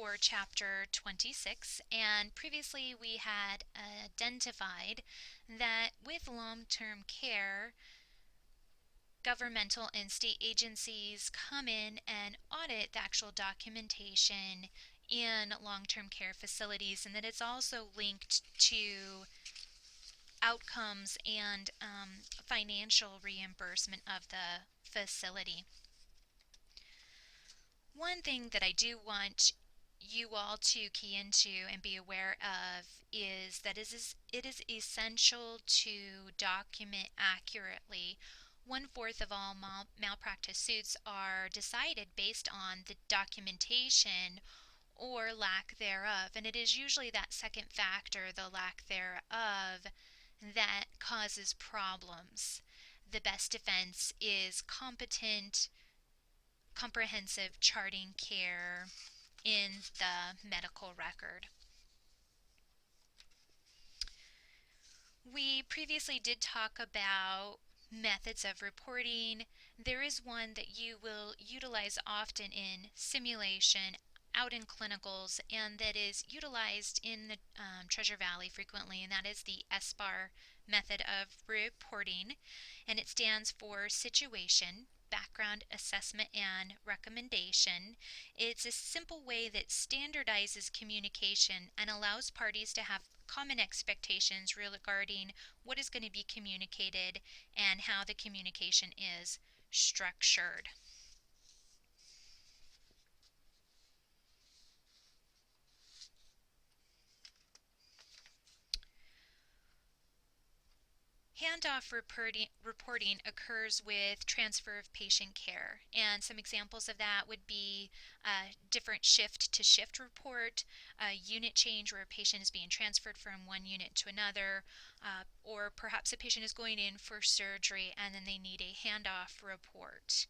for Chapter 26, and previously we had identified that with long-term care, governmental and state agencies come in and audit the actual documentation in long-term care facilities, and that it's also linked to outcomes and financial reimbursement of the facility. One thing that I do want you all to key into and be aware of is that it is essential to document accurately. 1/4 of all malpractice suits are decided based on the documentation or lack thereof, and it is usually that second factor, the lack thereof, that causes problems. The best defense is competent, comprehensive charting care in the medical record. We previously did talk about methods of reporting. There is one that you will utilize often in simulation, out in clinicals, and that is utilized in the Treasure Valley frequently, and that is the SBAR method of reporting, and it stands for Situation, Background, Assessment, and Recommendation. It's a simple way that standardizes communication and allows parties to have common expectations regarding what is going to be communicated and how the communication is structured. Handoff reporting occurs with transfer of patient care, and some examples of that would be a different shift to shift report, a unit change where a patient is being transferred from one unit to another, or perhaps a patient is going in for surgery and then they need a handoff report.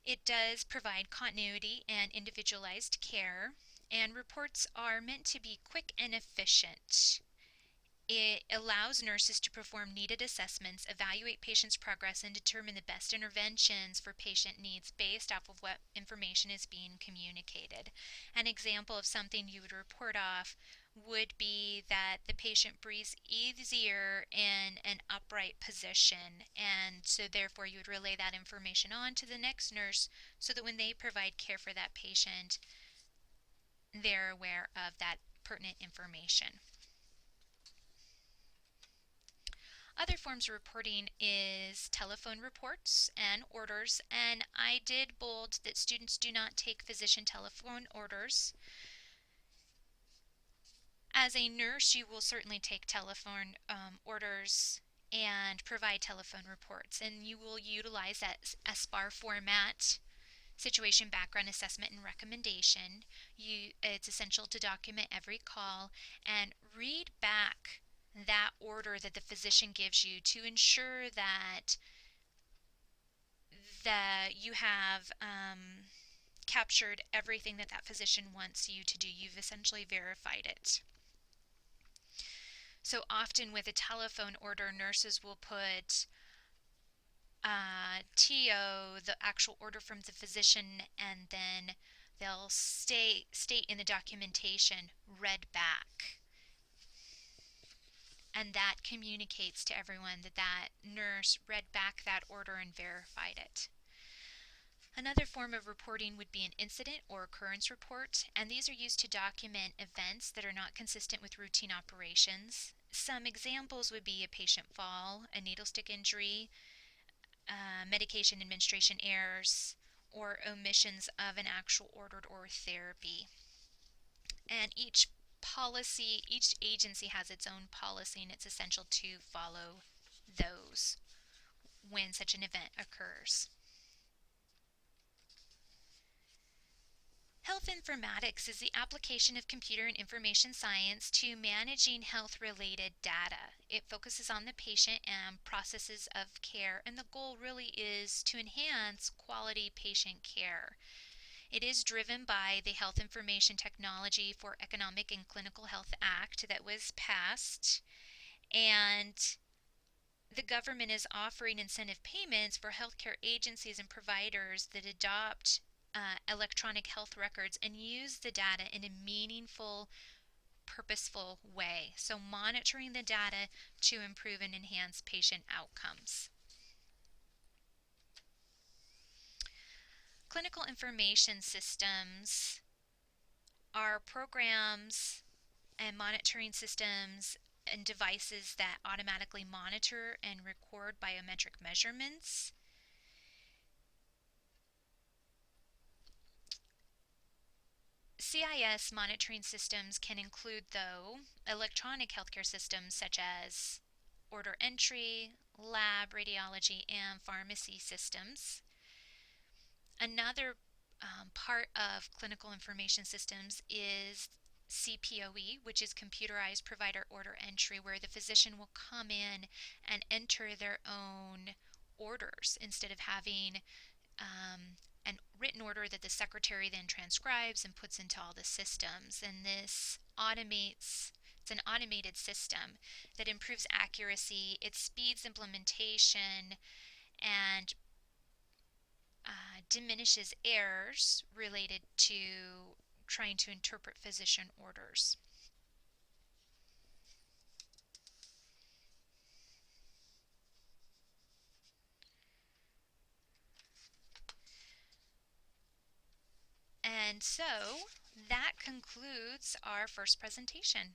It does provide continuity and individualized care, and reports are meant to be quick and efficient. It allows nurses to perform needed assessments, evaluate patients' progress, and determine the best interventions for patient needs based off of what information is being communicated. An example of something you would report off would be that the patient breathes easier in an upright position, and so therefore you would relay that information on to the next nurse so that when they provide care for that patient, they're aware of that pertinent information. Other forms of reporting is telephone reports and orders, and I did bold that students do not take physician telephone orders. As a nurse, you will certainly take telephone orders and provide telephone reports, and you will utilize that SBAR format, situation, background, assessment, and recommendation. It's essential to document every call and read back that order that the physician gives you to ensure that you have captured everything that physician wants you to do. You've essentially verified it. So often with a telephone order, nurses will put TO, the actual order from the physician, and then they'll state in the documentation, read back. And that communicates to everyone that that nurse read back that order and verified it. Another form of reporting would be an incident or occurrence report, and these are used to document events that are not consistent with routine operations. Some examples would be a patient fall, a needle stick injury, medication administration errors, or omissions of an actual ordered or therapy. And each agency has its own policy, and it's essential to follow those when such an event occurs. Health informatics is the application of computer and information science to managing health-related data. It focuses on the patient and processes of care, and the goal really is to enhance quality patient care. It is driven by the Health Information Technology for Economic and Clinical Health Act that was passed, and the government is offering incentive payments for healthcare agencies and providers that adopt electronic health records and use the data in a meaningful, purposeful way. So, monitoring the data to improve and enhance patient outcomes. Clinical information systems are programs and monitoring systems and devices that automatically monitor and record biometric measurements. CIS monitoring systems can include, though, electronic healthcare systems such as order entry, lab, radiology, and pharmacy systems. Another part of clinical information systems is CPOE, which is computerized provider order entry, where the physician will come in and enter their own orders instead of having a written order that the secretary then transcribes and puts into all the systems. And this it's an automated system that improves accuracy, it speeds implementation, and diminishes errors related to trying to interpret physician orders. And so that concludes our first presentation.